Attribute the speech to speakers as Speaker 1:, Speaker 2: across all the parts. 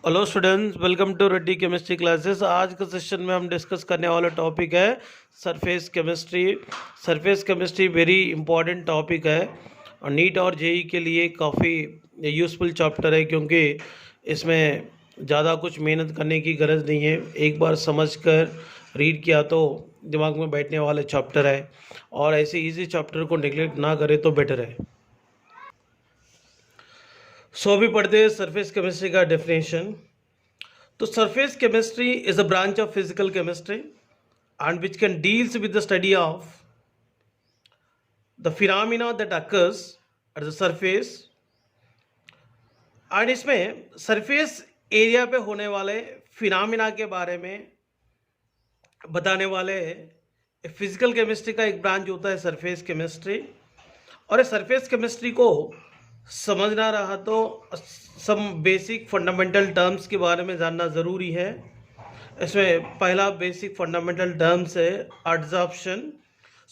Speaker 1: Hello students, welcome to Reddy chemistry classes. आज के session में हम डिस्कस करने वाला टॉपिक है surface chemistry. Surface chemistry very important topic है और नीट और जेई के लिए काफ़ी यूज़फुल चैप्टर है, क्योंकि इसमें ज़्यादा कुछ मेहनत करने की ज़रूरत नहीं है। एक बार समझ कर रीड किया तो दिमाग में बैठने वाले चैप्टर है, और ऐसे इजी चैप्टर को नेगलेक्ट ना करें तो बेटर है। सो अभी पढ़ते हैं सरफेस केमिस्ट्री का डेफिनेशन। तो surface chemistry is a branch of physical chemistry and which can deals with the study of the phenomena that occurs at the surface. And इसमें सरफेस एरिया पे होने वाले फिनोमेना के बारे में बताने वाले फिजिकल केमिस्ट्री का एक ब्रांच होता है सरफेस केमिस्ट्री। और इस सरफेस केमिस्ट्री को समझना रहा तो सम बेसिक फंडामेंटल टर्म्स के बारे में जानना ज़रूरी है। इसमें पहला बेसिक फंडामेंटल टर्म्स है adsorption.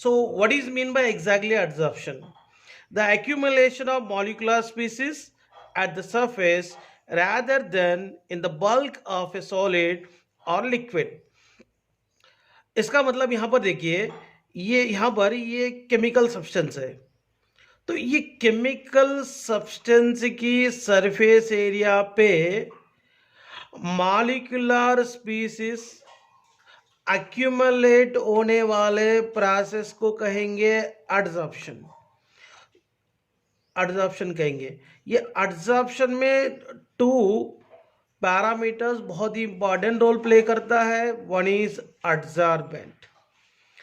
Speaker 1: So what is mean by exactly adsorption? The accumulation of molecular species at the surface rather than in the bulk of a solid or liquid। इसका मतलब यहाँ पर देखिए, ये यहाँ पर ये केमिकल सब्सटेंस है। तो ये केमिकल सब्सटेंस की सरफेस एरिया पे मॉलिक्यूलर स्पीसीज एक्यूमुलेट होने वाले प्रोसेस को कहेंगे एडजॉर्प्शन। एडजॉर्प्शन कहेंगे। ये एडजॉर्प्शन में टू पैरामीटर्स बहुत ही इंपॉर्टेंट रोल प्ले करता है। One is adsorbent,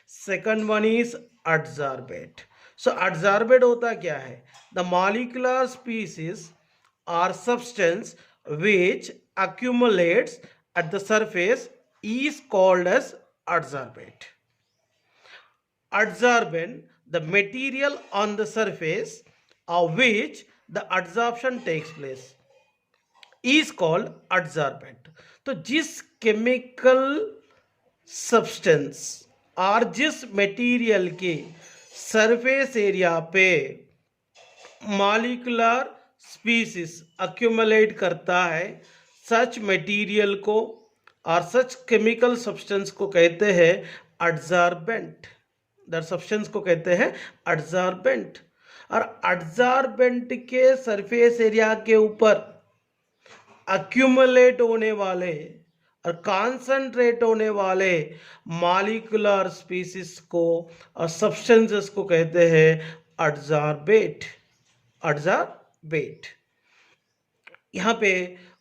Speaker 1: second one is adsorbate. So adsorbate होता क्या है? The molecular species or substance which accumulates at the surface is called as adsorbent. Adsorbent, the material on the surface of which the adsorption takes place, is called adsorbent। तो जिस chemical substance और जिस material के surface area पे molecular species accumulate करता है, सच material को और सच केमिकल सब्सटेंस को कहते हैं एडजॉर्बेंट। दैट सब्सटेंस को कहते हैं एडजॉर्बेंट। और एडजॉर्बेंट के सरफेस एरिया के ऊपर अक्यूमुलेट होने वाले और कॉन्सेंट्रेट होने वाले मॉलिक्यूलर स्पीसीज को और सब्सटेंसेस को कहते हैं एडजॉर्बेट। एडजॉर्बेट। यहाँ पे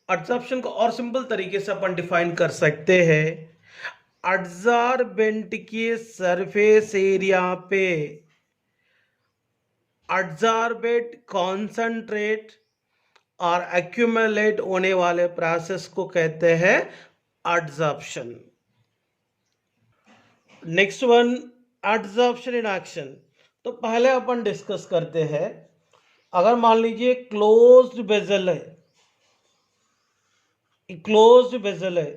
Speaker 1: एडजॉर्प्शन को और सिंपल तरीके से अपन डिफाइन कर सकते हैं। एडजॉर्बेंट की सरफेस एरिया पे एडजॉर्बेट कॉन्सेंट्रेट और एक्यूमुलेट होने वाले प्रोसेस को कहते हैं adsorption. Next one, adsorption in action. तो पहले अपन डिस्कस करते हैं, अगर मान लीजिए क्लोज्ड वेसल है, क्लोज्ड वेसल है,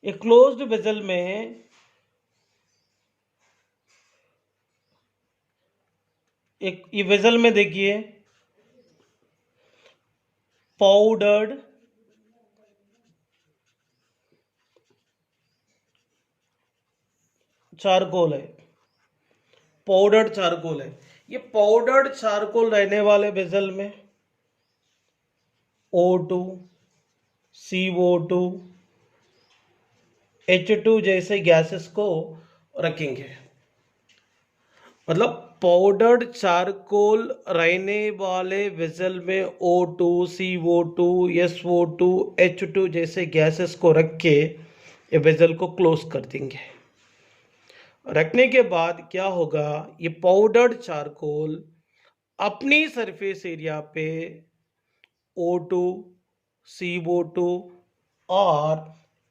Speaker 1: ये क्लोज्ड वेसल में एक ये वेसल में देखिए पाउडर्ड चारकोल है, पाउडर्ड चारकोल है। ये पाउडर्ड चारकोल रहने वाले वेसल में O2, CO2, H2 जैसे गैसेस को रखेंगे। मतलब पाउडर्ड चारकोल रहने वाले वेसल में O2, CO2, SO2, H2 जैसे गैसेस को रख के ये वेसल को क्लोज कर देंगे। रखने के बाद क्या होगा, ये पाउडर्ड चारकोल अपनी सरफेस एरिया पे O2, CO2 और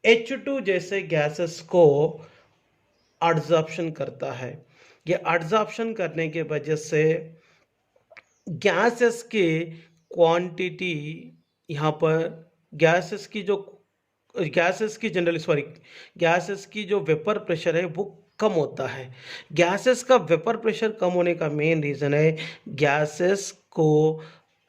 Speaker 1: H2 जैसे गैसेस को एडजॉर्प्शन करता है। ये एडजॉर्प्शन करने के वजह से गैसेस की क्वांटिटी, यहाँ पर गैसेस की जो वेपर प्रेशर है वो कम होता है। गैसेस का वेपर प्रेशर कम होने का मेन रीज़न है गैसेस को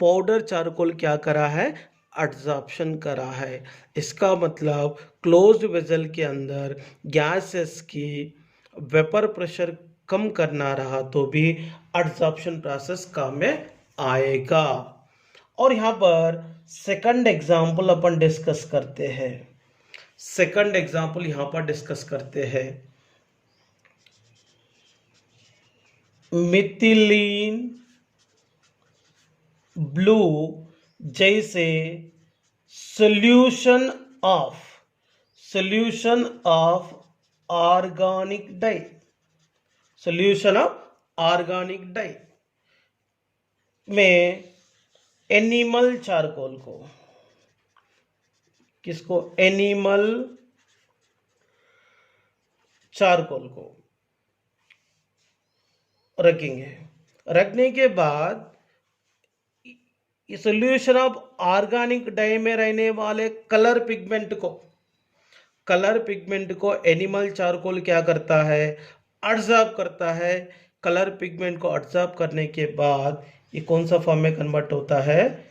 Speaker 1: पाउडर चारकोल क्या करा है, एडजॉर्प्शन करा है। इसका मतलब क्लोज्ड वेसल के अंदर गैसेस की वेपर प्रेशर कम करना रहा तो भी एडजॉर्प्शन प्रोसेस काम में आएगा। और यहाँ पर सेकंड एग्जाम्पल अपन डिस्कस करते हैं। सेकंड एग्जाम्पल यहाँ पर डिस्कस करते हैं। मिथिलीन ब्लू जैसे solution of organic die, solution of organic die में एनिमल चारकोल को, किसको, एनिमल चारकोल को रखेंगे। रखने के बाद सॉल्यूशन ऑफ ऑर्गेनिक डाई में रहने वाले कलर पिगमेंट को एनिमल चारकोल क्या करता है, एब्जॉर्ब करता है। कलर पिगमेंट को एब्जॉर्ब करने के बाद ये कौन सा फॉर्म में कन्वर्ट होता है,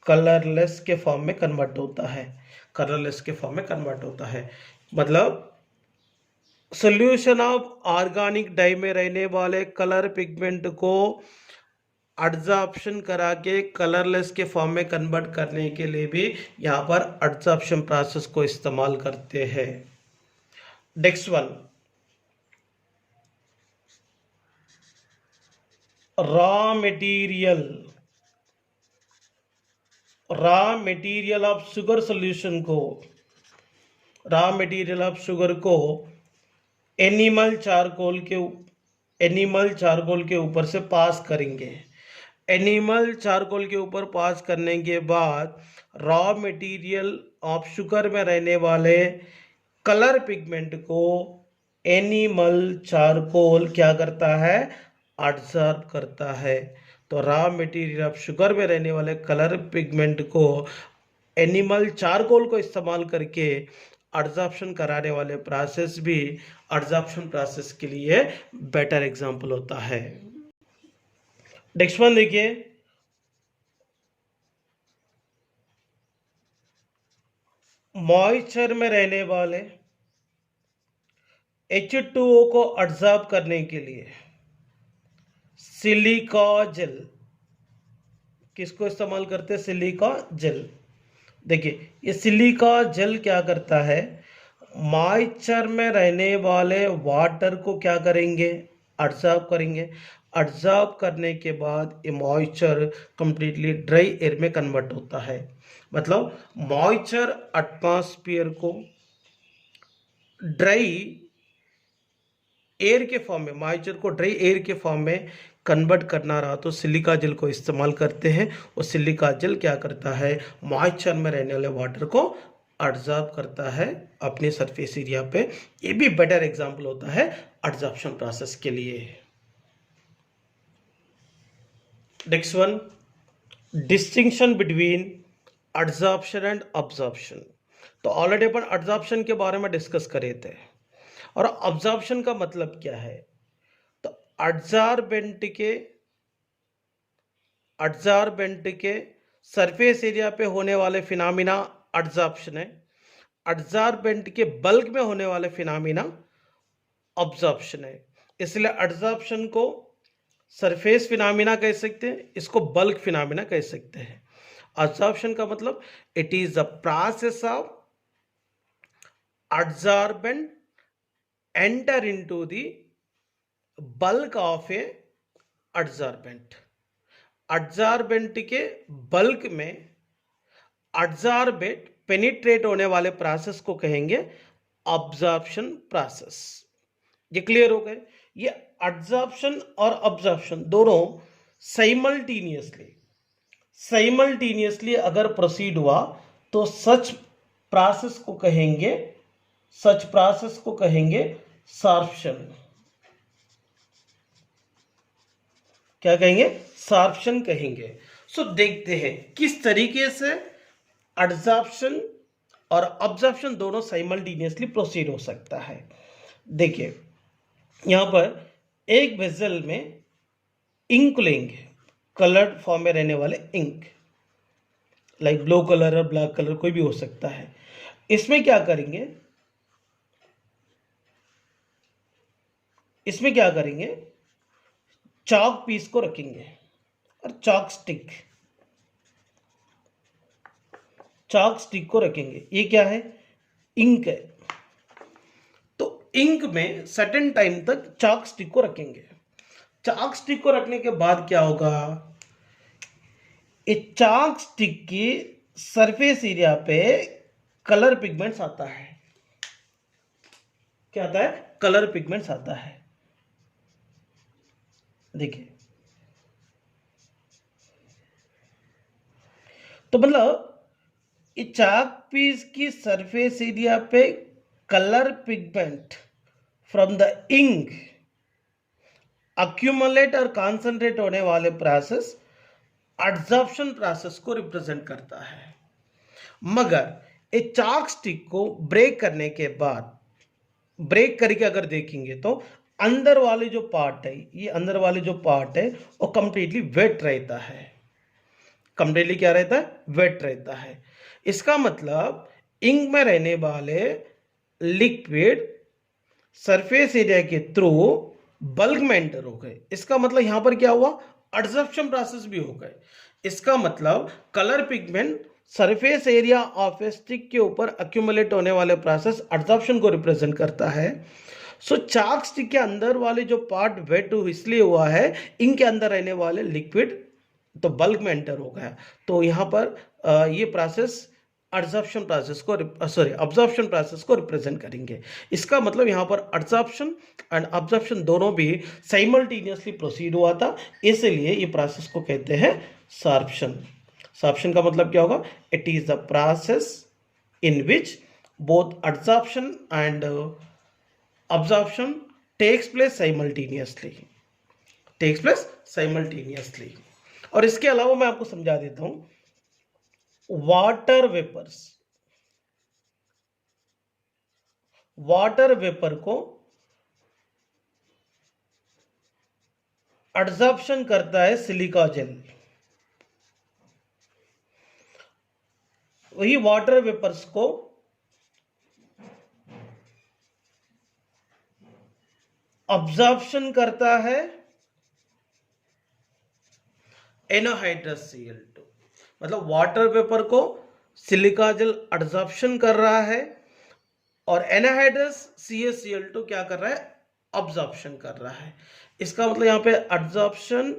Speaker 1: कलरलेस के फॉर्म में कन्वर्ट होता है, कलरलेस के फॉर्म में कन्वर्ट होता है। मतलब सॉल्यूशन ऑफ ऑर्गेनिक डाई में रहने वाले कलर पिगमेंट को एडजॉर्प्शन करा के कलरलेस के फॉर्म में कन्वर्ट करने के लिए भी यहाँ पर एडजॉर्प्शन प्रोसेस को इस्तेमाल करते हैं। Next one, raw material of sugar solution को, रॉ मटेरियल ऑफ शुगर को एनिमल चारकोल के ऊपर से पास करेंगे। एनिमल चारकोल के ऊपर पास करने के बाद रॉ मटेरियल ऑफ शुगर में रहने वाले कलर पिगमेंट को एनिमल चारकोल क्या करता है, एब्जॉर्ब करता है। तो रॉ मटेरियल ऑफ शुगर में रहने वाले कलर पिगमेंट को एनिमल चारकोल को इस्तेमाल करके एब्जॉर्प्शन कराने वाले प्रोसेस भी एब्जॉर्प्शन प्रोसेस के लिए बेटर एग्जांपल होता है। नेक्स्ट वन देखिए, मॉइस्चर में रहने वाले H2O को एब्जॉर्ब करने के लिए सिलिका जेल, किसको इस्तेमाल करते हैं, सिलिका जेल। देखिए ये सिलिका जेल क्या करता है, मॉइस्चर में रहने वाले वाटर को क्या करेंगे, एब्जॉर्ब करेंगे। एब्जॉर्ब करने के बाद ये मॉइस्चर कंप्लीटली ड्राई एयर में कन्वर्ट होता है। मतलब मॉइस्चर एटमॉस्फेयर को ड्राई एयर के फॉर्म में, मॉइस्चर को ड्राई एयर के फॉर्म में कन्वर्ट करना रहा तो सिलिका जेल को इस्तेमाल करते हैं। और सिलिका जेल क्या करता है, मॉइस्चर में रहने वाले वाटर को एब्जॉर्ब करता है अपने सरफेस एरिया पे। ये भी बेटर एग्जांपल होता है एब्जॉर्प्शन प्रोसेस के लिए। Next one, distinction between absorption and absorption. तो ऑलरेडी अपन एब्जॉर्प्शन के बारे में डिस्कस करे थे। और अब्जॉर्प्शन का मतलब क्या है, तो एड्जॉर्बेंट के सरफेस एरिया पे होने वाले फिनोमिना एड्जॉर्प्शन है। एड्जॉर्बेंट के बल्क में होने वाले फिनोमिना अब्जॉर्प्शन है। इसलिए एड्जॉर्प्शन को सरफेस फिनोमिना कह सकते हैं, इसको बल्क फिनोमिना कह सकते हैं। अब्जॉर्प्शन का मतलब it is the process of adsorbent enter into the bulk of a adsorbent। adsorbent के बल्क में adsorbate पेनिट्रेट होने वाले प्रोसेस को कहेंगे अब्जॉर्प्शन प्रोसेस। ये क्लियर हो गए। ये एड्जॉर्प्शन और अब्जॉर्प्शन दोनों साइमल्टेनियसली अगर प्रोसीड हुआ तो सच प्रोसेस को कहेंगे सॉर्प्शन। क्या कहेंगे, सॉर्प्शन कहेंगे। सो देखते हैं किस तरीके से एड्जॉर्प्शन और अब्जॉर्प्शन दोनों साइमल्टेनियसली प्रोसीड हो सकता है। देखिए यहां पर एक वेसल में इंक लेंगे, कलर्ड फॉर्म में रहने वाले इंक लाइक ब्लू कलर और ब्लैक कलर कोई भी हो सकता है। इसमें क्या करेंगे, इसमें क्या करेंगे, चॉक पीस को रखेंगे और चॉक स्टिक को रखेंगे। ये क्या है, इंक है। तो इंक में सर्टेन टाइम तक चॉक स्टिक को रखेंगे। चॉक स्टिक को रखने के बाद क्या होगा, इस चॉक स्टिक की सरफेस एरिया पे कलर पिगमेंट्स आता है। क्या आता है, कलर पिगमेंट्स आता है। देखिए, तो मतलब इस चाक पीस की सरफेस एरिया पे colour pigment from the ink accumulate और कॉन्सेंट्रेट होने वाले प्रोसेस एडजॉर्प्शन प्रोसेस को रिप्रेजेंट करता है। मगर एक चाक स्टिक को ब्रेक करने के बाद, ब्रेक करके अगर देखेंगे तो अंदर वाले जो पार्ट है, ये अंदर वाले जो पार्ट है वो कंप्लीटली वेट रहता है। कंप्लीटली क्या रहता है, वेट रहता है। इसका मतलब इंक में रहने वाले लिक्विड सरफेस एरिया के थ्रू बल्क में एंटर हो गए। इसका मतलब यहां पर क्या हुआ, एडजॉर्प्शन प्रोसेस भी हो गए। इसका मतलब colour pigment surface area of A stick के ऊपर अक्यूमुलेट होने वाले प्रोसेस एडजॉर्प्शन को रिप्रेजेंट करता है। सो चाक स्टिक के अंदर वाले जो पार्ट वेट इसलिए हुआ है, इंक के अंदर रहने वाले लिक्विड तो बल्क में एंटर हो गया। तो यहाँ पर ये प्रोसेस एडजॉर्प्शन प्रोसेस को अब्जॉर्प्शन प्रोसेस को रिप्रेजेंट करेंगे। इसका मतलब यहाँ पर एडजॉर्प्शन एंड अब्जॉर्प्शन दोनों भी साइमल्टेनियसली प्रोसीड हुआ था, इसलिए ये प्रोसेस को कहते हैं सॉर्प्शन। सॉर्प्शन का मतलब क्या होगा, it is the process in which both adsorption and absorption takes place simultaneously. और इसके अलावा मैं आपको समझा देता हूं, वाटर वेपर को एडजॉर्प्शन करता है सिलिका जेल। वही वाटर वेपर्स को अब्जॉर्प्शन करता है एनहाइड्रस Cl2। मतलब वाटर वेपर को सिलिका जेल एडजॉर्प्शन कर रहा है और एनहाइड्रस CaCl2 क्या कर रहा है, अब्जॉर्प्शन कर रहा है। इसका मतलब यहाँ पे एडजॉर्प्शन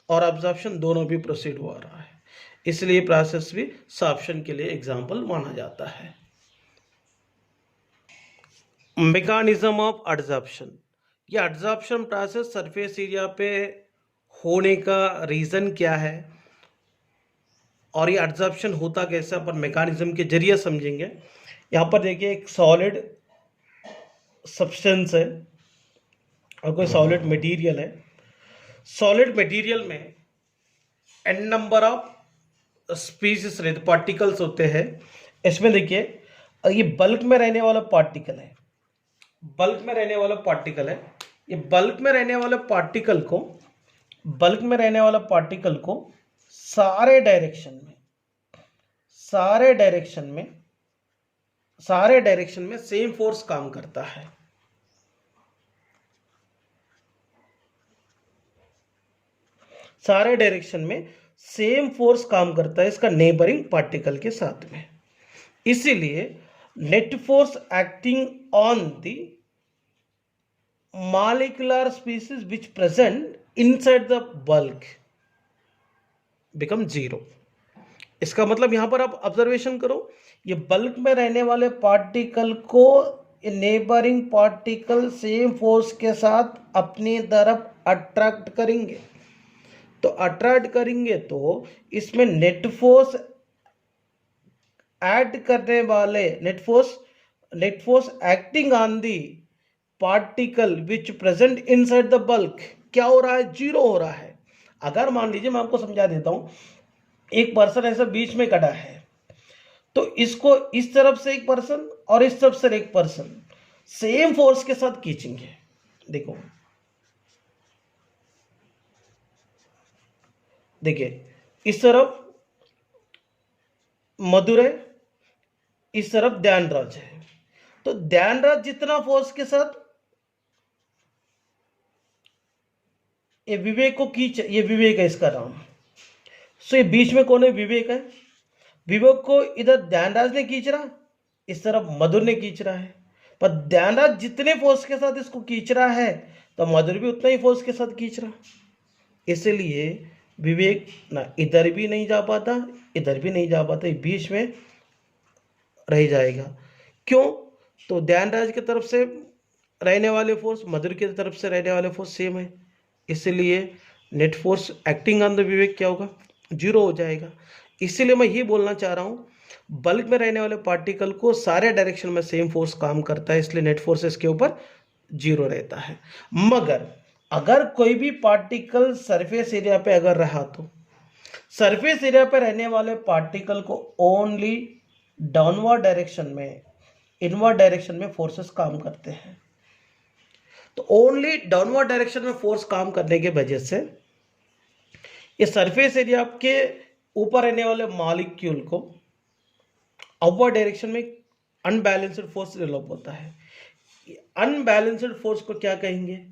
Speaker 1: और अब्जॉर्प्शन दोनों भी प्रोसीड हो रहा है, इसलिए प्रोसेस भी सॉर्प्शन के लिए एग्जांपल माना जाता है। मैकेनिज्म ऑफ एडजॉर्प्शन, ये एडजॉर्प्शन प्रोसेस सरफेस एरिया पे होने का रीजन क्या है और ये एडजॉर्प्शन होता कैसे, अपन मैकेनिज्म के जरिए समझेंगे। यहाँ पर देखिए, एक सॉलिड सब्सटेंस है और कोई सॉलिड मटेरियल है। सॉलिड मटेरियल में एन नंबर ऑफ स्पीसीज रहते, पार्टिकल्स होते हैं। इसमें देखिए, ये बल्क में रहने वाला पार्टिकल है, बल्क में रहने वाला पार्टिकल है। ये बल्क में रहने वाले पार्टिकल को, बल्क में रहने वाला पार्टिकल को सारे डायरेक्शन में, सारे डायरेक्शन में सेम फोर्स काम करता है। सारे डायरेक्शन में सेम फोर्स काम करता है इसका नेबरिंग पार्टिकल के साथ में। इसीलिए net force acting on the molecular species which present inside the bulk become zero. इसका मतलब यहां पर आप ऑब्जर्वेशन करो, ये बल्क में रहने वाले पार्टिकल को नेबरिंग पार्टिकल सेम फोर्स के साथ अपनी तरफ अट्रैक्ट करेंगे। तो अट्रैक्ट करेंगे तो इसमें नेट फोर्स ऐड करने वाले, net force acting on the particle which present inside the bulk क्या हो रहा है, जीरो हो रहा है। अगर मान लीजिए, मैं आपको समझा देता हूं, एक पर्सन ऐसा बीच में खड़ा है, तो इसको इस तरफ से एक पर्सन और इस तरफ से एक पर्सन सेम फोर्स के साथ खींचेंगे। देखो, देखिए, इस तरफ मदुरै, इस तरफ ध्यानराज है। तो ध्यानराज जितना फोर्स के साथ ये विवेक को खींच, ये विवेक है इसका नाम। सो ये बीच में कौन है? विवेक है। विवेक को इधर ध्यानराज ने खींच रहा, इस तरफ मधुर ने खींच रहा है। पर ध्यानराज जितने फोर्स के साथ इसको खींच रहा है तो मधुर भी उतना ही फोर्स के साथ खींच रहा। इसलिए विवेक ना इधर भी नहीं जा पाता, इधर भी नहीं जा पाता, बीच में रह जाएगा। क्यों? तो ध्यानराज की तरफ से रहने वाले फोर्स मधुर की तरफ से रहने वाले फोर्स सेम है, इसलिए net force acting on the विवेक क्या होगा? जीरो हो जाएगा। इसीलिए मैं ये बोलना चाह रहा हूँ, बल्क में रहने वाले पार्टिकल को सारे डायरेक्शन में सेम फोर्स काम करता है, इसलिए नेट फोर्स इसके ऊपर जीरो रहता है। मगर अगर कोई भी पार्टिकल सरफेस एरिया पे अगर रहा तो सरफेस एरिया पे रहने वाले पार्टिकल को ओनली डाउनवर्ड डायरेक्शन में, इनवर्ड डायरेक्शन में फोर्सेस काम करते हैं। तो ओनली डाउनवर्ड डायरेक्शन में फोर्स काम करने के वजह से ये सरफेस एरिया के ऊपर रहने वाले मॉलिक्यूल को अपवर्ड डायरेक्शन में अनबैलेंस्ड फोर्स डेवलप होता है। अनबैलेंस्ड फोर्स को क्या कहेंगे?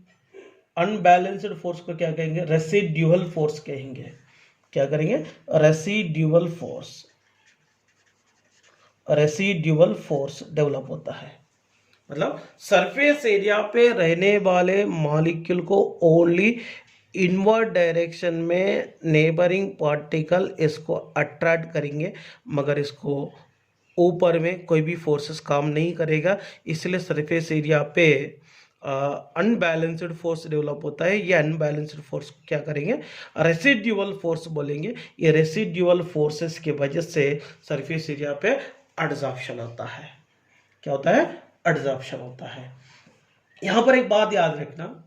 Speaker 1: अनबैलेंस्ड फोर्स को क्या कहेंगे? रेसिड्यूअल फोर्स कहेंगे। क्या करेंगे? Residual force, residual force develop होता है। मतलब सरफेस एरिया पे रहने वाले मॉलिक्यूल को ओनली इनवर्ड डायरेक्शन में नेबरिंग पार्टिकल इसको अट्रैक्ट करेंगे, मगर इसको ऊपर में कोई भी फोर्सेस काम नहीं करेगा। इसलिए सरफेस एरिया पे अनबैलेंस्ड फोर्स डेवलप होता है। ये अनबैलेंस्ड फोर्स क्या करेंगे? रेसिड्यूअल फोर्स बोलेंगे। ये रेसिड्यूअल फोर्सेस की वजह से सरफेस एरिया पे एडसॉर्प्शन होता है। क्या होता है? एडसॉर्प्शन होता है। यहां पर एक बात याद रखना,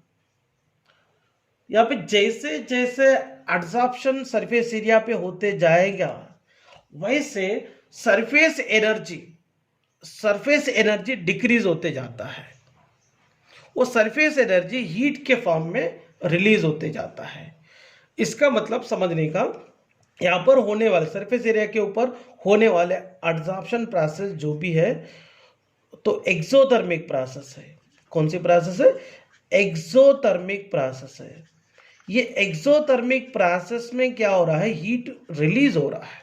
Speaker 1: यहाँ पे जैसे जैसे एडसॉर्प्शन सरफेस एरिया पे होते जाएगा वैसे सरफेस एनर्जी डिक्रीज होते जाता है। वो सरफेस एनर्जी हीट के फॉर्म में रिलीज होते जाता है। इसका मतलब समझने का, यहाँ पर होने वाले सरफेस एरिया के ऊपर होने वाले एडसॉर्प्शन प्रोसेस जो भी है तो एक्सोथर्मिक प्रोसेस है। कौन सी प्रोसेस है? एक्सोथर्मिक प्रोसेस है। ये एक्सोथर्मिक प्रोसेस में क्या हो रहा है? हीट रिलीज हो रहा है।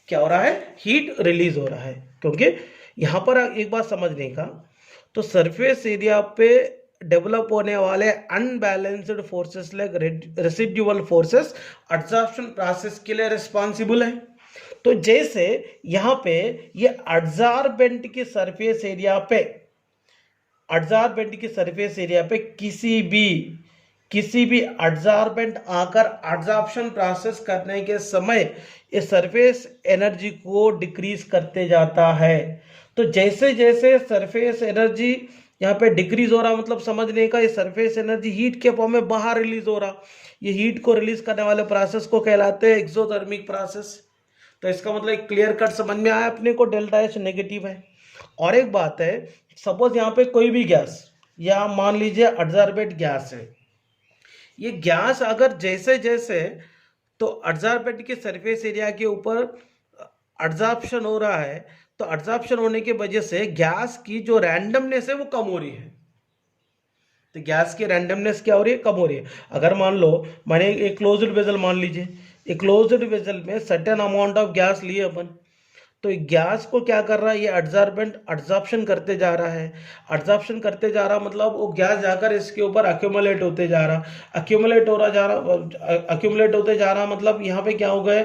Speaker 1: क्या हो रहा है? हीट रिलीज हो रहा है। क्योंकि यहां पर एक बात समझने का, तो सरफेस एरिया पे डेवलप होने वाले unbalanced forces like residual forces adsorption process के लिए रिस्पॉन्सिबल है। तो जैसे यहां पे ये एडसॉर्बेंट के सरफेस एरिया पे किसी भी एडसॉर्बेंट आकर एडसॉर्प्शन प्रोसेस करने के समय ये सरफेस एनर्जी को डिक्रीज करते जाता है। तो जैसे जैसे सरफेस एनर्जी यहाँ पे डिक्रीज हो रहा, मतलब समझने का, ये सरफेस एनर्जी हीट के फॉर्म में बाहर रिलीज हो रहा। ये हीट को रिलीज करने वाले प्रोसेस को कहलाते हैं एक्सोथर्मिक प्रोसेस। तो इसका मतलब क्लियर कट समझ में आया अपने को, डेल्टा एच नेगेटिव है। और एक बात है, सपोज यहाँ पे कोई भी गैस, या मान लीजिए एडसॉर्बेंट गैस है, ये गैस अगर जैसे जैसे तो एडसॉर्बेंट के सरफेस एरिया के ऊपर एडसॉर्प्शन हो रहा है, तो एडसॉर्प्शन होने की वजह से गैस की जो रैंडमनेस है वो कम हो रही है। तो गैस की रैंडमनेस क्या हो रही है? कम हो रही है। अगर मान लो मैंने एक क्लोज्ड वेसल मान लीजिए, एक क्लोज्ड वेसल में सर्टेन अमाउंट ऑफ गैस लिए अपन, तो गैस को क्या कर रहा है? ये एडसॉर्प्शन करते जा रहा है। एडसॉर्प्शन करते जा रहा मतलब वो गैस जाकर इसके ऊपर अक्यूमुलेट होते जा रहा, अक्यूमुलेट होते जा रहा मतलब यहाँ पे क्या हो गए?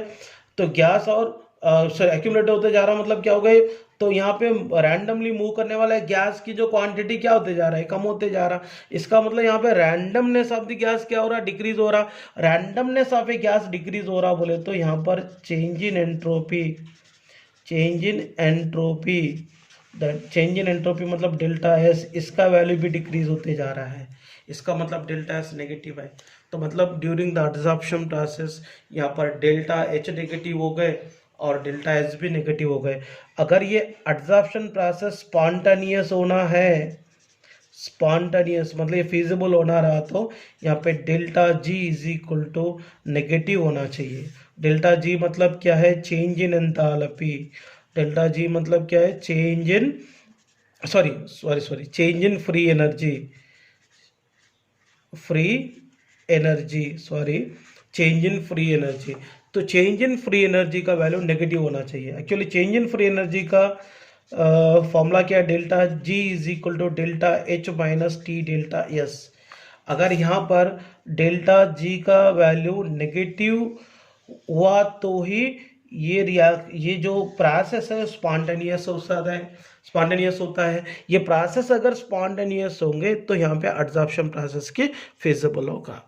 Speaker 1: तो गैस और एक्यूमुलेट होते जा रहा मतलब क्या हो गए? तो यहाँ पे रैंडमली मूव करने वाला गैस की जो क्वांटिटी क्या होते जा रहा है? कम होते जा रहा। इसका मतलब यहाँ पे रैंडमनेस ऑफ द गैस क्या हो रहा? डिक्रीज हो रहा। Randomness of A gas decrease हो रहा बोले तो यहाँ पर चेंज इन एंट्रोपी मतलब डेल्टा एस, इसका वैल्यू भी डिक्रीज होते जा रहा है। इसका मतलब डेल्टा एस नेगेटिव है। तो मतलब ड्यूरिंग द एडसॉर्प्शन प्रोसेस यहाँ पर डेल्टा एच नेगेटिव हो गए और डेल्टा एस भी नेगेटिव हो गए। अगर ये एडसॉर्प्शन प्रोसेस स्पॉन्टेनियस होना है, स्पॉन्टेनियस मतलब ये फिजिबल होना रहा, तो यहाँ पे delta G is equal to negative होना चाहिए। डेल्टा जी मतलब क्या है, change in enthalpy. Delta G मतलब क्या है, change in sorry change in free energy, free energy sorry change in free energy. तो चेंज इन फ्री एनर्जी का वैल्यू नेगेटिव होना चाहिए। Actually change in free energy का फॉर्मूला क्या है, delta G is equal to delta H minus T delta S. अगर यहाँ पर डेल्टा जी का वैल्यू नेगेटिव हुआ तो ही ये जो प्रोसेस है स्पॉन्टेनियस होता है। ये प्रोसेस अगर स्पॉन्टेनियस होंगे तो यहाँ पे एडजॉर्प्शन प्रोसेस की फिजिबल होगा।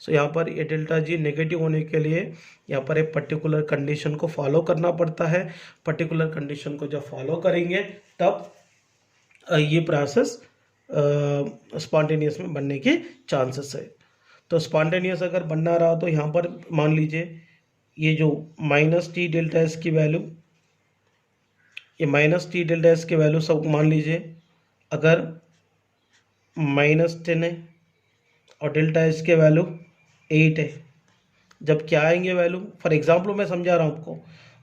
Speaker 1: सो यहाँ पर ये डेल्टा जी नेगेटिव होने के लिए यहाँ पर एक पर्टिकुलर कंडीशन को फॉलो करना पड़ता है। पर्टिकुलर कंडीशन को जब फॉलो करेंगे तब ये प्रोसेस स्पॉन्टेनियस में बनने के चांसेस है। तो स्पॉन्टेनियस अगर बनना रहा तो यहाँ पर मान लीजिए ये जो माइनस टी डेल्टा एस की वैल्यू, ये माइनस टी डेल्टा एस की वैल्यू सब मान लीजिए अगर -10 है और डेल्टा एस के वैल्यू 8 है। जब क्या आएंगे वैल्यू, फॉर एग्जाम्पल मैं समझा रहा हूँ आपको,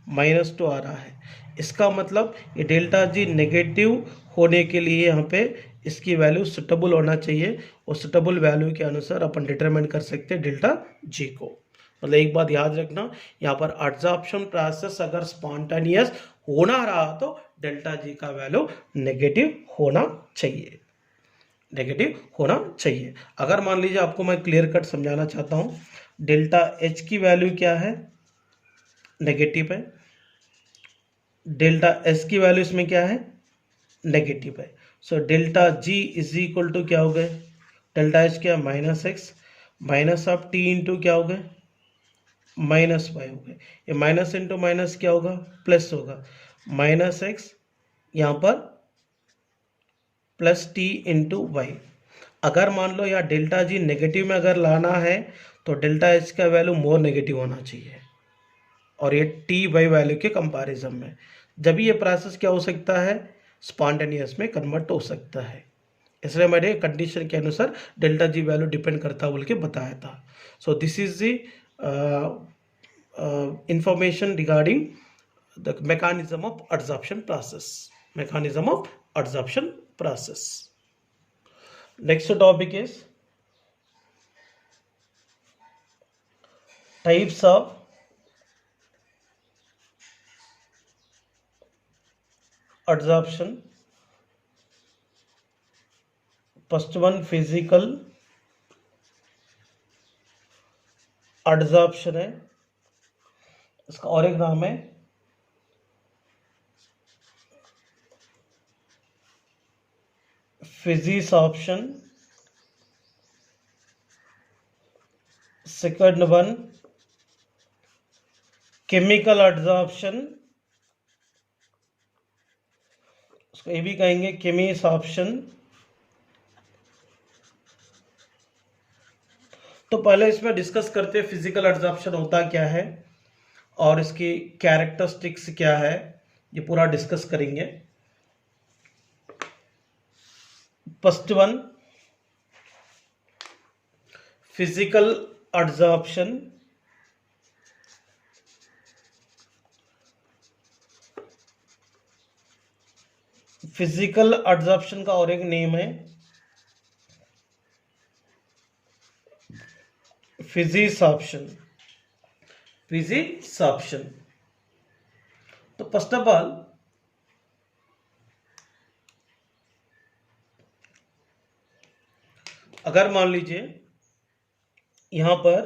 Speaker 1: -2 आ रहा है, इसका मतलब ये डेल्टा जी नेगेटिव होने के लिए यहाँ पे इसकी वैल्यू सुटेबल होना चाहिए और सुटेबल वैल्यू के अनुसार अपन डिटरमाइन कर सकते हैं डेल्टा जी को। मतलब एक बात याद रखना, यहाँ पर एडजॉर्प्शन प्रोसेस अगर स्पॉन्टेनियस होना रहा तो डेल्टा जी का वैल्यू नेगेटिव होना चाहिए, नेगेटिव होना चाहिए। अगर मान लीजिए आपको मैं क्लियर कट समझाना चाहता हूँ, डेल्टा एच की वैल्यू क्या है, नेगेटिव है, डेल्टा एस की वैल्यू इसमें क्या है, नेगेटिव है। So delta G is equal to क्या हो गए, डेल्टा एच क्या, -x minus of T into क्या हो गए, -y हो गए। ये माइनस इंटू माइनस क्या होगा, प्लस होगा, -x यहाँ पर प्लस टी इंटू वाई। अगर मान लो या डेल्टा जी नेगेटिव में अगर लाना है तो डेल्टा एच का वैल्यू मोर नेगेटिव होना चाहिए और ये टी वाई वैल्यू के कंपैरिजन में, जब ये प्रोसेस क्या हो सकता है, स्पॉन्टेनियस में कन्वर्ट हो सकता है। इसलिए मैंने कंडीशन के अनुसार डेल्टा जी वैल्यू डिपेंड करता बोल के बताया था। So this is the information regarding the mechanism of adsorption process. Next topic is types of adsorption. First one physical adsorption है, इसका और एक नाम है फिजिसॉर्प्शन। सेकंड वन केमिकल एडजॉर्प्शन, उसको ये भी कहेंगे केमिसॉर्प्शन। तो पहले इसमें डिस्कस करते हैं फिजिकल एडजॉर्प्शन होता क्या है और इसकी कैरेक्टरिस्टिक्स क्या है, ये पूरा डिस्कस करेंगे। First one physical adsorption. Physical adsorption का और एक नेम है फिजिसॉर्प्शन। फिजिसॉर्प्शन। तो फर्स्ट ऑफ ऑल अगर मान लीजिए यहां पर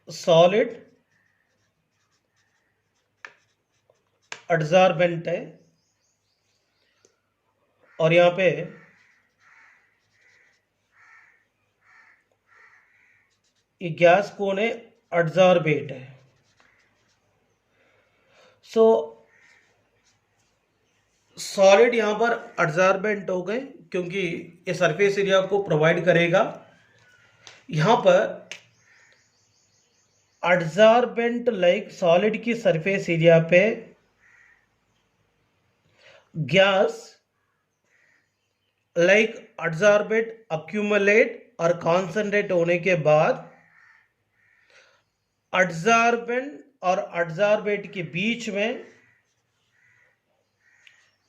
Speaker 1: सॉलिड एडजॉर्बेंट है और यहां पे ये गैस कौन है, एडजॉर्बेट है। सो सॉलिड यहां पर एडजॉर्बेंट हो गए क्योंकि ये सरफेस एरिया को प्रोवाइड करेगा। यहां पर एडजॉर्बेंट लाइक सॉलिड की सरफेस एरिया पे गैस लाइक एडजॉर्बेट अक्यूमुलेट और कॉन्सेंट्रेट होने के बाद एडजॉर्बेंट और एडजॉर्बेट के बीच में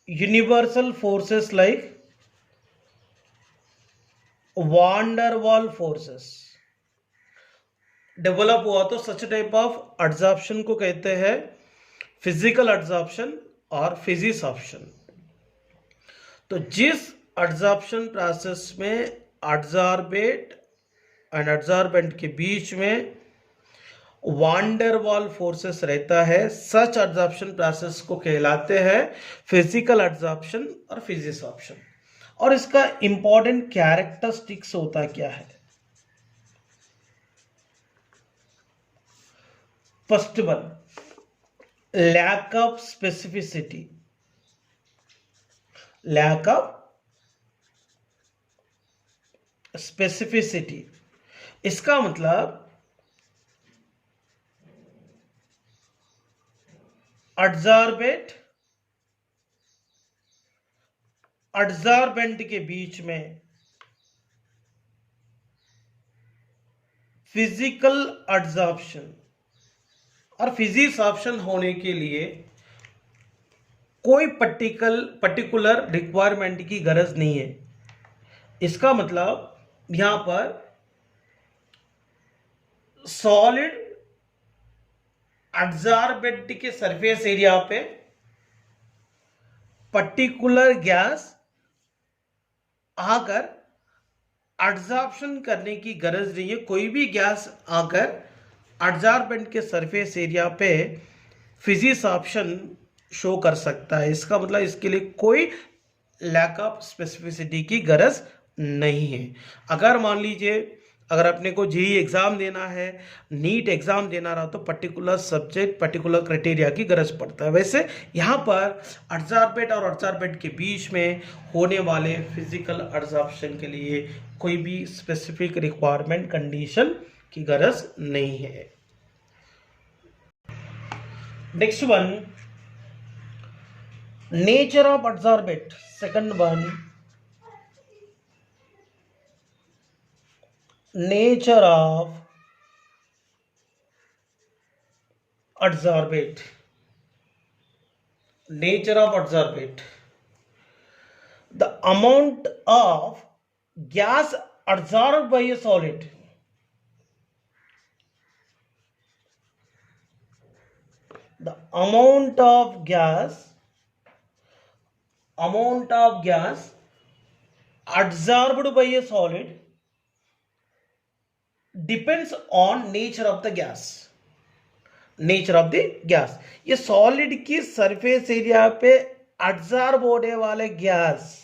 Speaker 1: universal forces like van der Waal forces develop हुआ, तो सच टाइप ऑफ एड्जॉर्प्शन को कहते हैं फिजिकल एड्जॉर्प्शन और फिजिसॉर्प्शन। तो जिस एड्जॉर्प्शन प्रोसेस में एड्जॉर्बेट एंड एड्जॉर्बेंट के बीच में वांडरवाल फोर्सेस रहता है, सच एड्जॉर्प्शन प्रोसेस को कहलाते हैं फिजिकल एड्जॉर्प्शन और फिजिसॉर्प्शन। और इसका इंपॉर्टेंट कैरेक्टरिस्टिक्स होता क्या है? First one, lack of specificity. Lack of specificity इसका मतलब एड्जॉर्बेट एड्जॉर्बेंट के बीच में फिजिकल एड्जॉर्प्शन और फिजिसॉर्प्शन होने के लिए कोई पर्टिकुलर रिक्वायरमेंट की गरज नहीं है। इसका मतलब यहां पर सॉलिड एड्जॉर्बेंट के सरफेस एरिया पे पर्टिकुलर गैस आकर एड्जॉर्प्शन करने की गरज नहीं है। कोई भी गैस आकर एड्जॉर्बेंट के सरफेस एरिया पे फिजिसॉर्प्शन शो कर सकता है। इसका मतलब इसके लिए कोई लैक ऑफ स्पेसिफिसिटी की गरज नहीं है। अगर मान लीजिए अगर अपने को जेईई एग्जाम देना है, नीट एग्जाम देना रहा, तो पर्टिकुलर सब्जेक्ट पर्टिकुलर क्राइटेरिया की गरज पड़ता है। वैसे यहाँ पर एड्जॉर्बेट और एड्जॉर्बेंट के बीच में होने वाले फिजिकल एड्जॉर्प्शन के लिए कोई भी स्पेसिफिक रिक्वायरमेंट कंडीशन की गरज नहीं है। Next one, nature of adsorbate. Second one, nature of adsorbate. Nature of adsorbate, the amount of gas adsorbed by a solid. The amount of gas adsorbed by a solid depends on nature of the gas. Nature of the gas, ये solid की surface area पे adsorb होने वाले gas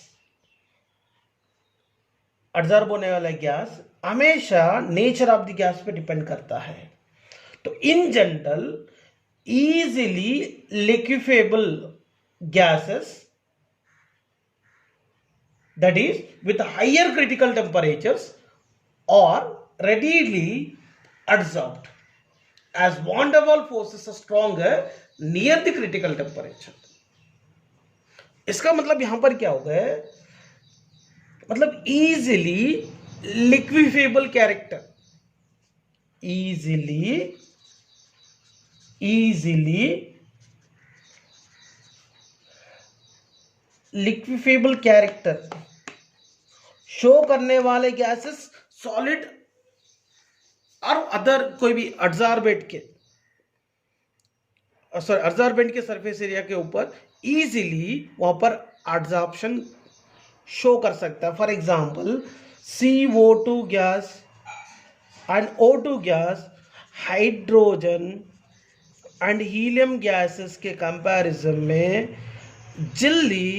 Speaker 1: हमेशा nature of the gas पे depend करता है। तो in general easily liquefiable gases, that is with higher critical temperatures, or readily adsorbed as van der Waals forces are stronger near the critical temperature. इसका मतलब यहां पर क्या होगा, मतलब easily liquefiable character, easily liquefiable character show करने वाले gases solid और अदर कोई भी एड्जॉर्बेंट के सरफेस एरिया के ऊपर इजीली वहां पर एड्जॉर्प्शन शो कर सकता है। For example CO2 gas and O2 gas hydrogen and helium gases के कंपैरिजन में जल्दी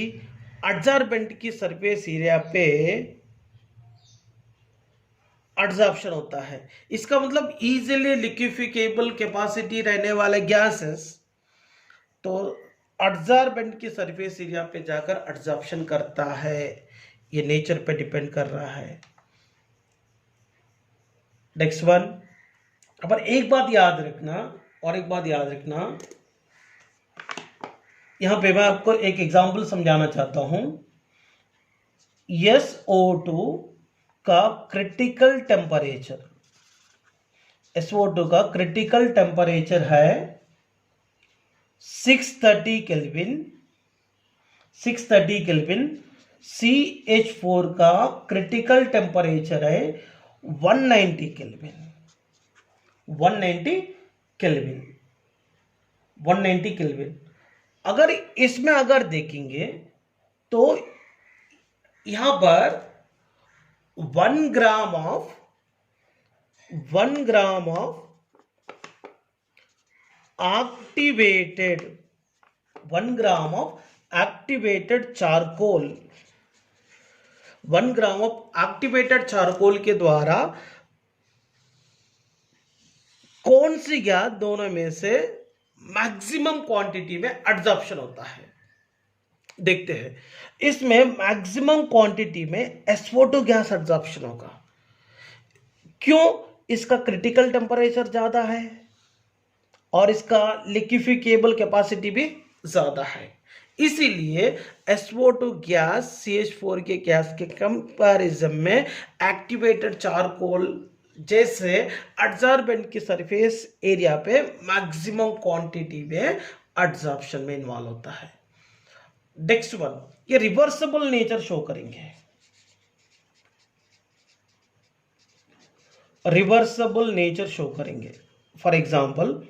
Speaker 1: एड्जॉर्बेंट की सरफेस एरिया पे एड्जॉर्प्शन होता है। इसका मतलब इजीली लिक्विफिकेबल कैपेसिटी रहने वाले गैसेस तो एड्जॉर्बेंट की सरफेस एरिया पे जाकर एड्जॉर्प्शन करता है। ये नेचर पे डिपेंड कर रहा है। नेक्स्ट वन, पर एक बात याद रखना, यहां पे मैं आपको एक एग्जांपल समझाना चाहता हूं। SO2 का क्रिटिकल टेम्परेचर, SO2 का क्रिटिकल टेम्परेचर है 630 केल्विन, 630 केल्विन। CH4 का क्रिटिकल टेम्परेचर है 190 केल्विन, 190 केल्विन, 190 केल्विन। अगर इसमें अगर देखेंगे तो यहां पर 1 gram of 1 gram of activated charcoal, 1 gram of activated charcoal के द्वारा कौन सी गैस दोनों में से मैक्सिमम क्वांटिटी में एब्जॉर्प्शन होता है, देखते हैं। इसमें मैक्सिमम क्वांटिटी में SO2 गैस एब्जॉर्प्शन होगा। क्यों? इसका क्रिटिकल टेम्परेचर ज्यादा है और इसका लिक्विफिकेबल कैपेसिटी भी ज्यादा है, इसीलिए SO2 गैस CH4 के गैस के कंपैरिजन में एक्टिवेटेड चारकोल जैसे एडजॉर्बेंट की सरफेस एरिया पे मैक्सिमम क्वांटिटी में एब्जॉर्प्शन में इन्वॉल्व होता है। नेक्स्ट वन, ये रिवर्सिबल नेचर शो करेंगे, रिवर्सिबल नेचर शो करेंगे। फॉर एग्जांपल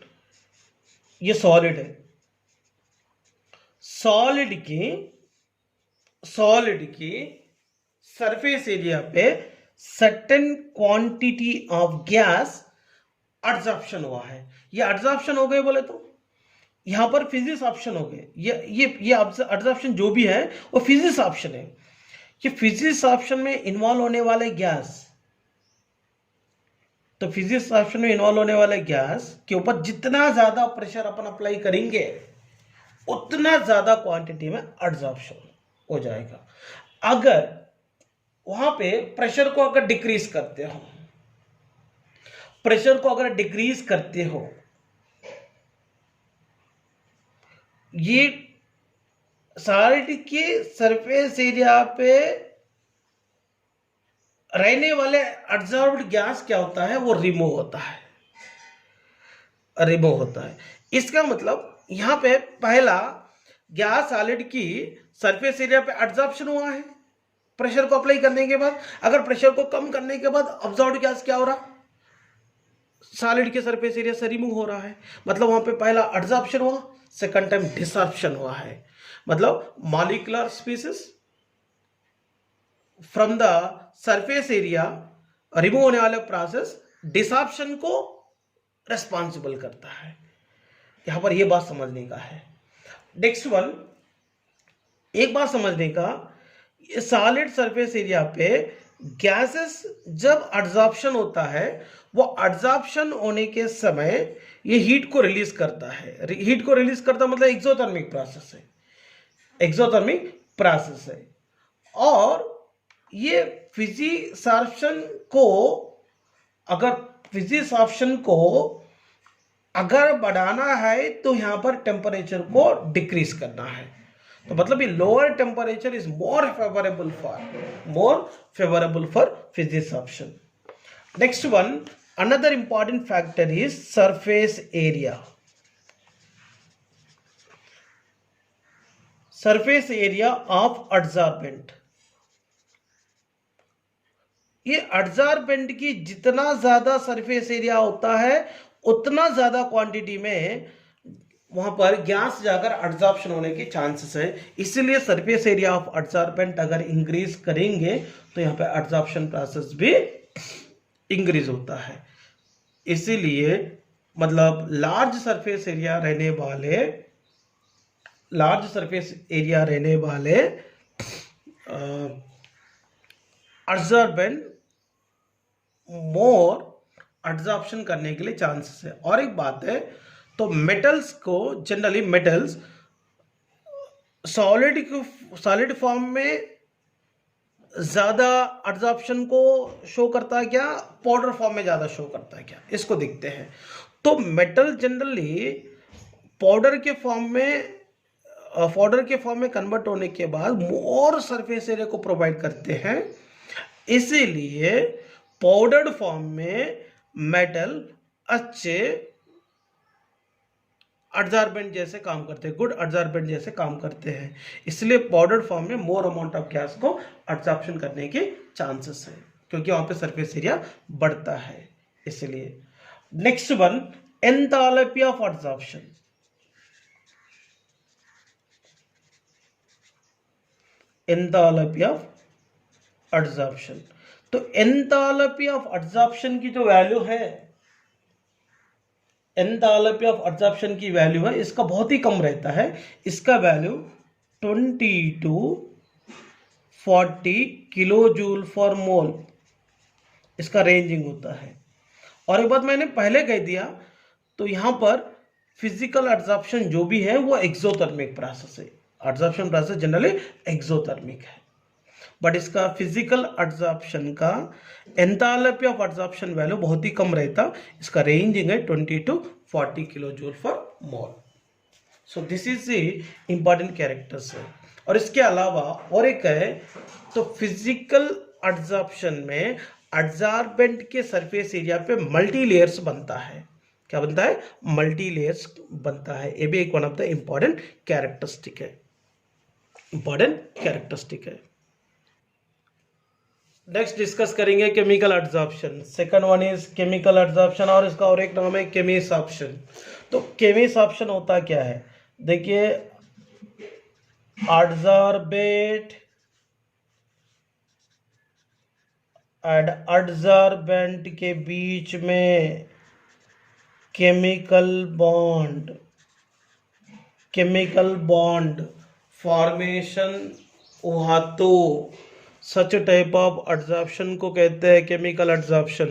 Speaker 1: ये सॉलिड है, सॉलिड की सरफेस एरिया पे certain quantity of gas absorption हुआ है। ये एब्जॉर्प्शन हो गए बोले तो यहां पर फिजिक्स ऑप्शन हो गए, ये एब्जॉर्प्शन जो भी है वो फिजिक्स ऑप्शन है। ये फिजिक्स ऑप्शन में इन्वॉल्व होने वाले गैस, तो फिजिक्स ऑप्शन में इन्वॉल्व होने वाले गैस के ऊपर जितना ज्यादा प्रेशर अपन अप्लाई करेंगे उतना ज्यादा क्वांटिटी में एब्जॉर्प्शन हो जाएगा। अगर वहां पे प्रेशर को अगर डिक्रीज करते हो, प्रेशर को अगर डिक्रीज करते हो, ये सॉलिड के सरफेस एरिया पे रहने वाले एब्जॉर्ब्ड गैस क्या होता है, वो रिमूव होता है, रिमूव होता है। इसका मतलब यहां पे पहला गैस सॉलिड की सरफेस एरिया पे एब्जॉर्प्शन हुआ है प्रेशर को अप्लाई करने के बाद। अगर प्रेशर को कम करने के बाद अब्जॉर्ब्ड गैस क्या हो रहा, सॉलिड के सरफेस एरिया से रिमूव हो रहा है। मतलब वहां पे पहला एब्जॉर्प्शन हुआ, सेकंड टाइम डिसॉर्प्शन हुआ है। मतलब molecular species from the surface area remove होने वाले प्रोसेस डिसॉर्प्शन को रेस्पॉन्सिबल करता है। यहां पर यह बात समझने का है। नेक्स्ट वन, एक बात समझने का, सॉलिड सरफेस एरिया पे गैसेस जब एब्जॉर्प्शन होता है, वो एब्जॉर्प्शन होने के समय ये हीट को रिलीज करता है। हीट को रिलीज करता मतलब एक्सोथर्मिक प्रोसेस है, एक्सोथर्मिक प्रोसेस है। और ये फिजिक्स को अगर बढ़ाना है तो यहां पर टेम्परेचर को डिक्रीज करना है। तो मतलब ये lower temperature is more favourable for physics option. Next one, another important factor is surface area. Surface area of adsorbent, ये एडजॉर्बेंट की जितना ज्यादा सरफेस एरिया होता है उतना ज्यादा क्वांटिटी में वहां पर गैस जाकर एब्जॉर्प्शन होने के चांसेस है। इसीलिए सरफेस एरिया ऑफ एब्जॉर्बेंट अगर इंक्रीज करेंगे तो यहां पे एब्जॉर्प्शन प्रोसेस भी इंक्रीज होता है। इसीलिए मतलब लार्ज सरफेस एरिया रहने वाले एब्जॉर्बेंट मोर एब्जॉर्प्शन करने के लिए चांसेस है। और एक बात है, तो मेटल्स को जनरली मेटल्स सॉलिड फॉर्म में ज्यादा एब्जॉर्प्शन को शो करता है क्या, पाउडर फॉर्म में ज्यादा शो करता है क्या, इसको देखते हैं। तो मेटल जनरली पाउडर के फॉर्म में पाउडर के फॉर्म में कन्वर्ट होने के बाद मोर सरफेस एरिया को प्रोवाइड करते हैं, इसीलिए पाउडर्ड फॉर्म में मेटल अच्छे एडजॉर्बेंट जैसे काम करते हैं, गुड एडजॉर्बेंट जैसे काम करते हैं, इसलिए पाउडर्ड फॉर्म में मोर अमाउंट ऑफ गैस को एब्जॉर्प्शन करने के चांसेस है, क्योंकि वहां पे सरफेस एरिया बढ़ता है इसलिए। Next one, enthalpy of absorption. Enthalpy of absorption, तो एंथैल्पी ऑफ एब्जॉर्प्शन की जो वैल्यू है, एंथैल्पी ऑफ एब्जॉर्प्शन की वैल्यू है, इसका बहुत ही कम रहता है, इसका value 20 to 40 kilo joule for mole इसका रेंजिंग होता है। और एक बात मैंने पहले कह दिया, तो यहां पर फिजिकल एब्जॉर्प्शन जो भी है वो एक्सोथर्मिक प्रोसेस है, एब्जॉर्प्शन प्रोसेस जनरली एक्सोथर्मिक है, बट इसका फिजिकल एब्जॉर्प्शन का एंथैल्पी ऑफ एब्जॉर्प्शन वैल्यू बहुत ही कम रहता, इसका रेंजिंग है 20 to 40 kilo joule for mole. So this is the important characters है। और इसके अलावा और एक है, तो फिजिकल एब्जॉर्प्शन में एड्जॉर्बेंट के सरफेस एरिया पे मल्टी लेयर्स बनता है। क्या बनता है? मल्टी लेयर्स बनता है। ये भी एक one of the important characteristic है, इंपॉर्टेंट कैरेक्टरिस्टिक है। नेक्स्ट डिस्कस करेंगे chemical adsorption. Second one is chemical adsorption, और इसका और एक नाम है केमिसॉर्प्शन। तो केमिसॉर्प्शन होता क्या है? देखिए, एड्जॉर्बेट एंड एड्जॉर्बेंट के बीच में केमिकल बॉन्ड फॉर्मेशन हुआ तो सच टाइप ऑफ एड्जॉर्प्शन को कहते हैं chemical adsorption.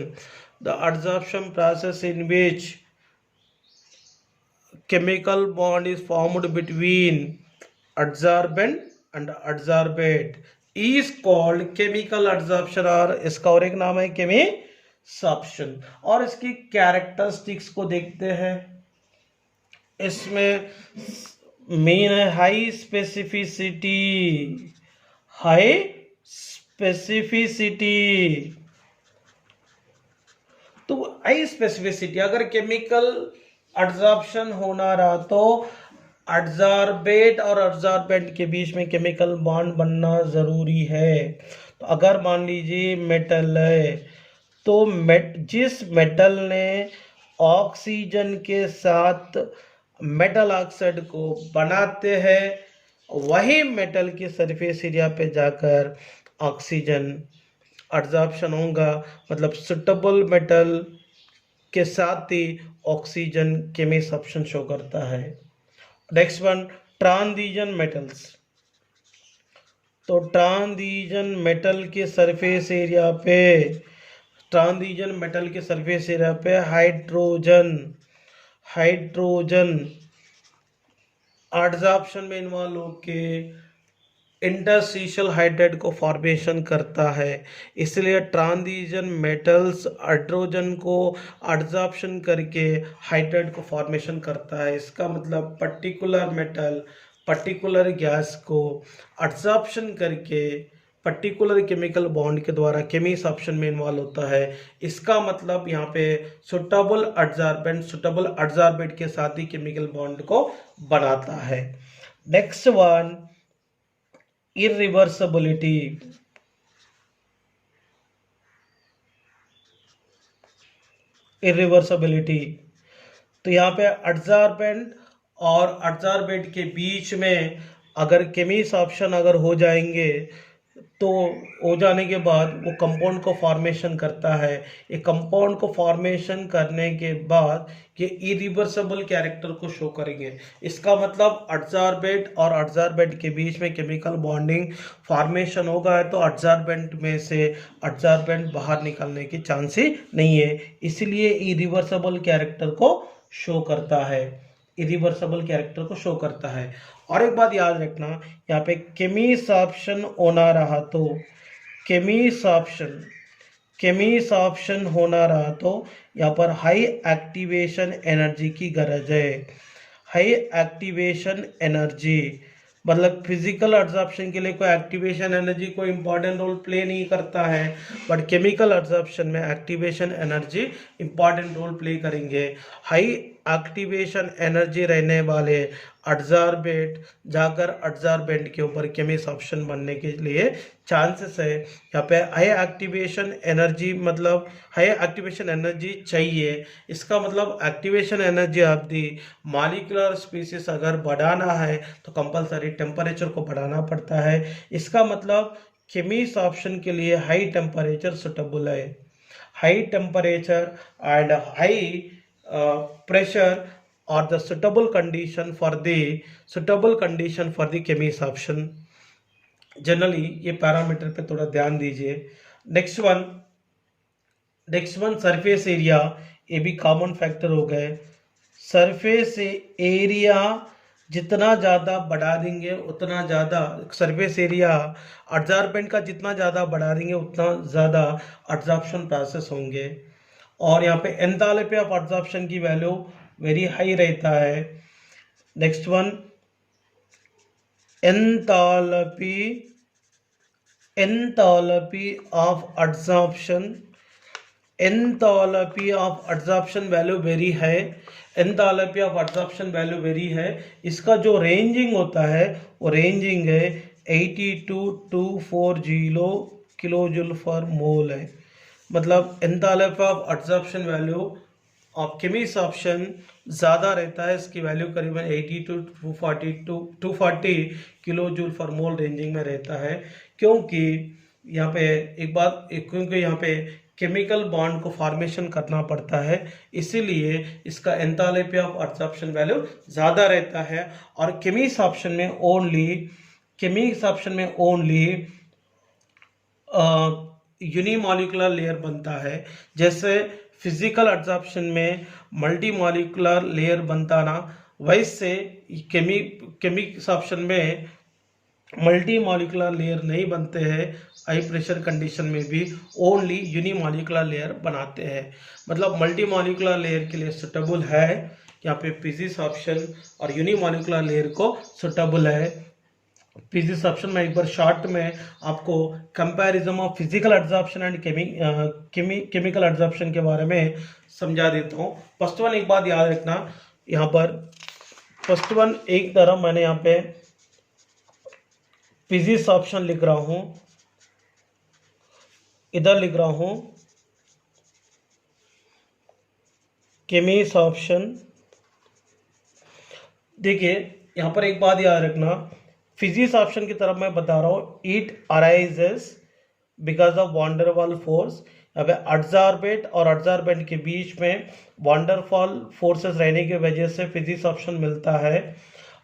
Speaker 1: The adsorption process in which chemical bond is formed between adsorbent and adsorbate is called chemical adsorption, और इसका और एक नाम है केमिसॉर्प्शन। और इसकी कैरेक्टरिस्टिक्स को देखते हैं। इसमें मेन है हाई स्पेसिफिसिटी। तो हाई स्पेसिफिसिटी, अगर केमिकल एड्जॉर्प्शन होना रहा तो एड्जॉर्बेट और एड्जॉर्बेंट के बीच में केमिकल बॉन्ड बनना जरूरी है। तो अगर मान लीजिए मेटल है, तो जिस मेटल ने ऑक्सीजन के साथ मेटल ऑक्साइड को बनाते हैं, वही मेटल के सरफेस एरिया पे जाकर ऑक्सीजन एड्जॉर्प्शन होगा, मतलब सुटेबल मेटल के साथ ही ऑक्सीजन केमिसॉर्प्शन शो करता है। Next one, transition metals. तो ट्रांजिशन मेटल के सरफेस एरिया पे हाइड्रोजन एड्जॉर्प्शन में इन्वॉल्व होके इंटरस्टिशियल हाइड्रेट को फॉर्मेशन करता है। इसलिए ट्रांजिशन मेटल्स हाइड्रोजन को एड्जॉर्प्शन करके हाइड्रेट को फॉर्मेशन करता है। इसका मतलब पर्टिकुलर मेटल पर्टिकुलर गैस को एड्जॉर्प्शन करके पर्टिकुलर केमिकल बॉन्ड के द्वारा केमिसॉर्प्शन में इन्वॉल्व होता है। इसका मतलब यहाँ पे सुटेबल एड्जॉर्बेंट के साथ ही केमिकल बॉन्ड को बनाता है। Next one, irreversibility. तो यहाँ पे एड्जॉर्बेंट और एड्जॉर्बेंट के बीच में अगर केमिसॉर्प्शन अगर हो जाएंगे, तो हो जाने के बाद वो कंपाउंड को फॉर्मेशन करता है। ये कंपाउंड को फॉर्मेशन करने के बाद ये इरिवर्सिबल कैरेक्टर को शो करेंगे। इसका मतलब एड्जॉर्बेंट और एड्जॉर्बेंट के बीच में केमिकल बॉन्डिंग फॉर्मेशन होगा, तो एड्जॉर्बेंट में से एड्जॉर्बेंट बाहर निकलने की चांस ही नहीं है, इसलिए इरिवर्सिबल कैरेक्टर को शो करता है। और एक बात याद रखना, यहाँ पे केमिसॉर्प्शन होना रहा तो यहाँ पर हाई एक्टिवेशन एनर्जी की गरज है। हाई एक्टिवेशन एनर्जी मतलब फिजिकल एब्जॉर्प्शन के लिए कोई एक्टिवेशन एनर्जी कोई इंपॉर्टेंट रोल प्ले नहीं करता है, बट केमिकल एब्जॉर्प्शन में activation energy important role play करेंगे। हाई एक्टिवेशन एनर्जी रहने वाले एड्सॉर्बेंट जाकर एड्सॉर्बेंट के ऊपर केमिसॉर्प्शन बनने के लिए चांसेस है। यहाँ पे हाई एक्टिवेशन एनर्जी मतलब हाई एक्टिवेशन एनर्जी चाहिए, इसका मतलब activation energy of the molecular species अगर बढ़ाना है तो कंपलसरी टेम्परेचर को बढ़ाना पड़ता है। इसका मतलब केमिसॉर्प्शन के लिए हाई टेम्परेचर सुटेबल है। High temperature and high pressure are the suitable condition for the chemisoption। Generally ये पैरामीटर पे थोड़ा ध्यान दीजिए। नेक्स्ट वन सरफेस एरिया, ये भी कॉमन फैक्टर हो गए। सरफेस एरिया जितना ज़्यादा बढ़ा देंगे उतना ज़्यादा सरफेस एरिया एब्जॉर्बेंट का जितना ज़्यादा बढ़ा देंगे उतना ज़्यादा एब्जॉर्प्शन प्रोसेस होंगे। और यहाँ पे एंथैल्पी ऑफ एब्जॉर्प्शन की वैल्यू वेरी हाई रहता है। Next one enthalpy of absorption value very है। Enthalpy of absorption value very है। इसका जो रेंजिंग होता है वो रेंजिंग है 82,240 किलो जूल फॉर मोल है। मतलब enthalpy of absorption value of chemisorption ज़्यादा रहता है, इसकी वैल्यू करीबन 80 to 240 kilo joule for mole ranging में रहता है। क्योंकि यहाँ पे केमिकल बॉन्ड को फॉर्मेशन करना पड़ता है, इसीलिए इसका एंथैल्पी ऑफ एब्जॉर्प्शन वैल्यू ज़्यादा रहता है। और केमिसॉर्प्शन में ओनली यूनिमॉलिकुलर लेयर बनता है। जैसे फिजिकल एब्जॉर्प्शन में मल्टी मॉलिकुलर लेयर बनता ना, वैसे केमिसॉर्प्शन में मल्टी मॉलिकुलर लेयर नहीं बनते हैं। हाई प्रेशर कंडीशन में भी ओनली यूनिमॉलिकुलर लेयर बनाते हैं। मतलब मल्टी मॉलिकुलर लेयर के लिए सुटेबल है यहाँ पे फिजिसॉर्प्शन, और यूनिमॉलिकुलर लेयर को सुटेबल है फिजिसॉर्प्शन। में एक बार शॉर्ट में आपको comparison of physical absorption and chemical absorption के बारे में समझा देता हूँ। फर्स्ट वन एक बात याद रखना, यहाँ पर फर्स्ट वन एक तरफ मैंने यहाँ पे फिजिसॉर्प्शन लिख रहा हूँ, इधर लिख रहा हूँ केमिसॉर्प्शन। देखिए यहाँ पर एक बात याद रखना, फिजिसॉर्प्शन की तरफ मैं बता रहा हूँ it arises because of van der Waals force. यहाँ पे एड्सॉर्बेंट और एड्सॉर्बेंट के बीच में वॉन्डरवॉल फोर्सेस रहने की वजह से फिजिसॉर्प्शन मिलता है।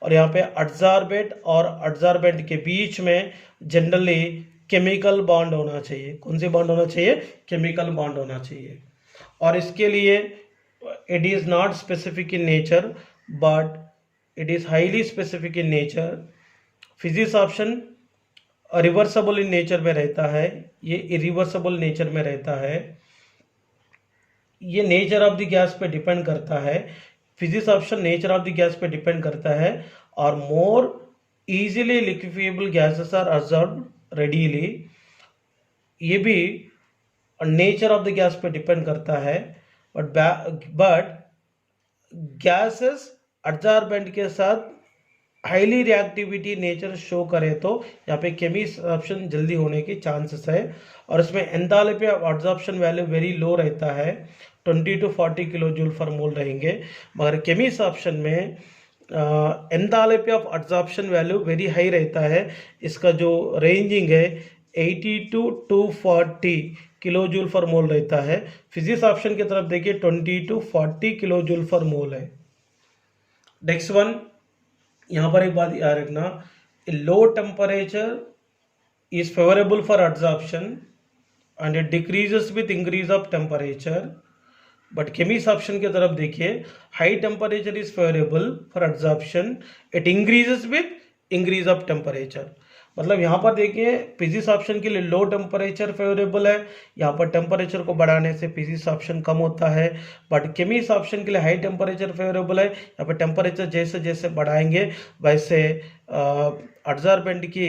Speaker 1: और यहाँ पे एड्सॉर्बेंट और एड्सॉर्बेंट के बीच में जनरली केमिकल बॉन्ड होना चाहिए। कौन सी बॉन्ड होना चाहिए? केमिकल बॉन्ड होना चाहिए। और इसके लिए it is not specific in nature but it is highly specific in nature. Physisorption reversible in nature में रहता है, ये इरिवर्सिबल नेचर में रहता है। ये नेचर ऑफ द गैस पे डिपेंड करता है। Physisorption nature of the gas पे डिपेंड करता है। और more easily liquefiable gases are absorbed readily, ये भी नेचर ऑफ द गैस पे डिपेंड करता है। बट गैसेस एब्सॉर्बेंट के साथ हाईली रिएक्टिविटी नेचर शो करे तो यहाँ पे केमिसॉर्प्शन जल्दी होने की चांसेस है। और इसमें enthalpy of absorption value very low रहता है, 20 to 40 किलो जूल फॉर मोल रहेंगे। मगर केमिसॉर्प्शन में enthalpy of absorption value very high रहता है। इसका जो रेंजिंग है 80 to 240 किलो जूल फॉर मोल रहता है। फिजिसॉर्प्शन की तरफ देखिए 20 to 40 kilo joule for mole है। नेक्स्ट वन, यहाँ पर एक बात याद रखना, low temperature is favourable for absorption and it decreases with increase of temperature. But chemisorption की तरफ देखिए, high temperature is favourable for absorption, it increases with increase of temperature. मतलब यहाँ पर देखिए फिजिसॉर्प्शन के लिए लो टेम्परेचर फेवरेबल है, यहाँ पर टेम्परेचर को बढ़ाने से फिजिसॉर्प्शन कम होता है। बट केमिसॉर्प्शन के लिए हाई टेम्परेचर फेवरेबल है, यहाँ पर टेम्परेचर जैसे जैसे बढ़ाएंगे वैसे अडजॉर्बेंट की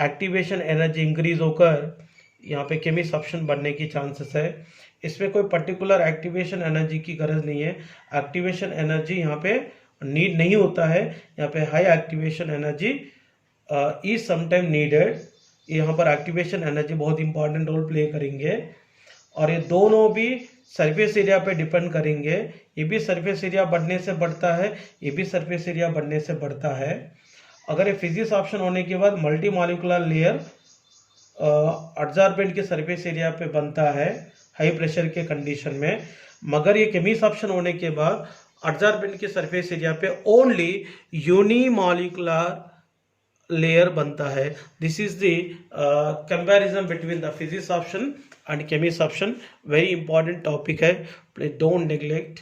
Speaker 1: एक्टिवेशन एनर्जी इंक्रीज होकर यहाँ पे केमिस्ट ऑप्शन बनने की चांसेस है। इसमें कोई पर्टिकुलर एक्टिवेशन एनर्जी की गरज नहीं है, एक्टिवेशन एनर्जी यहाँ पे नीड नहीं होता है। यहाँ पे high activation energy is sometime needed. यहाँ पर एक्टिवेशन एनर्जी बहुत इंपॉर्टेंट रोल प्ले करेंगे और ये दोनों भी सरफेस एरिया पे डिपेंड करेंगे। ये भी सरफेस एरिया बढ़ने से बढ़ता है, ये भी सरफेस एरिया बढ़ने से बढ़ता है। अगर ये फिजिक्स ऑप्शन होने के बाद मल्टी मॉलिक्यूलर लेयर अडजॉर्बेंट के सरफेस एरिया पे बनता है हाई प्रेशर के कंडीशन में, मगर ये केमिस्ट ऑप्शन होने के बाद अडजॉर्बेंट के सरफेस एरिया पे ओनली यूनिमॉलिक्यूलर लेयर बनता है। This is the comparison between the physics option and chemist option. Very important topic है, प्लीज डोंट नेग्लेक्ट।